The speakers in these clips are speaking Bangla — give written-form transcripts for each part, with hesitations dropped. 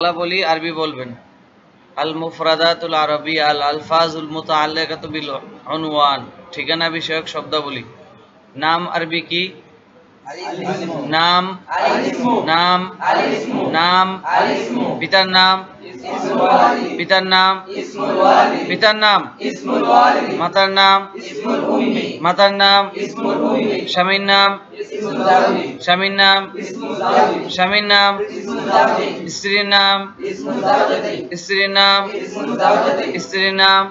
বাংলা বলি, আরবি বলবেন। আল মুফরাদাতুল আরবিয়া আল আলফাজুল মুতাআল্লিকাতু বিল উনওয়ান, ঠিকানা বিষয়ক শব্দাবলী। নাম আরবি কি? নাম, নাম, নাম। পিতার নাম, পিতার নাম, পিতার নাম। মাতার নাম, মাতার নাম। স্বামীর নাম, স্বামীর নাম, স্বামীর নাম। স্ত্রীর নাম, স্ত্রীর নাম, স্ত্রীর নাম।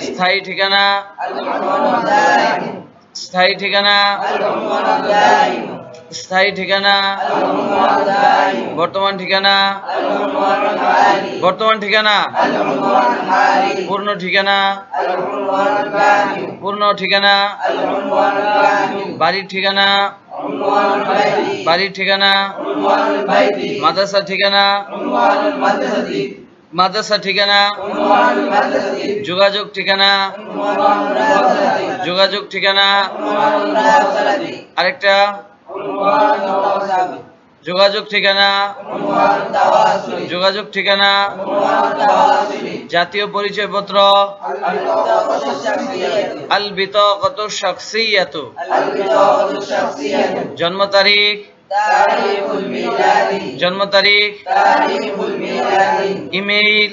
স্থায়ী ঠিকানা, স্থায়ী ঠিকানা, স্থায়ী ঠিকানা। বর্তমান ঠিকানা, বর্তমান ঠিকানা। পূর্ণ ঠিকানা, পূর্ণ ঠিকানা। বাড়ির ঠিকানা, বাড়ির ঠিকানা। মাদ্রাসার ঠিকানা, মাদ্রাসার ঠিকানা। যোগাযোগ ঠিকানা, যোগাযোগ ঠিকানা। আরেকটা, যোগাযোগ ঠিকানা, যোগাযোগ ঠিকানা। জাতীয় পরিচয়পত্র, আল বিতাকাতু শাখসিয়াতু। জন্ম তারিখ, জন্ম তারিখ। Email,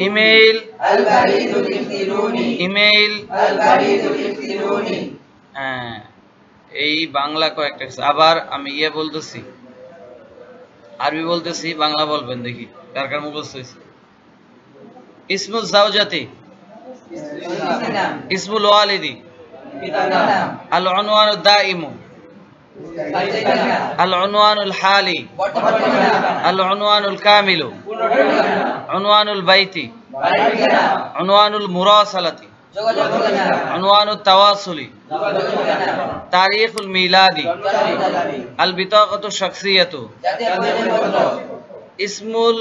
email, email. হ্যাঁ, এই বাংলা কয়েকটা। আবার আমি বলতেছি, আরবি বলতেছি, বাংলা বলবেন দেখি কার কার মুখস্থ হয়েছে। ইসমুল জাওজাতি, ইসমুল ওয়ালিদি, আল উনওয়ানুদ দাইমু, আল উনওয়ানুল হালি, আল উনওয়ানুল কামিলু, উনওয়ানুল বাইতি, উনওয়ানুল মুরাসালাতি, উনওয়ানুত তাওয়াসুলি, তারিখুল মিলাদি, আল বিতাকাতু শাখসিয়াতু, ইসমুল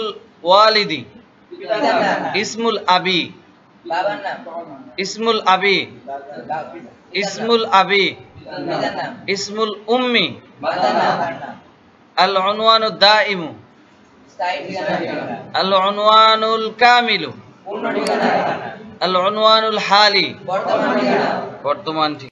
ওয়ালিদি, ইসমুল আবি, ইসমুল আবি, ইসমুল আবি, ইসমুল উম্মি, আল উনওয়ানুদ দাইমু, আল উনওয়ানুল কামিলু, আল উনওয়ানুল হালি, বর্তমান ঠিকানা।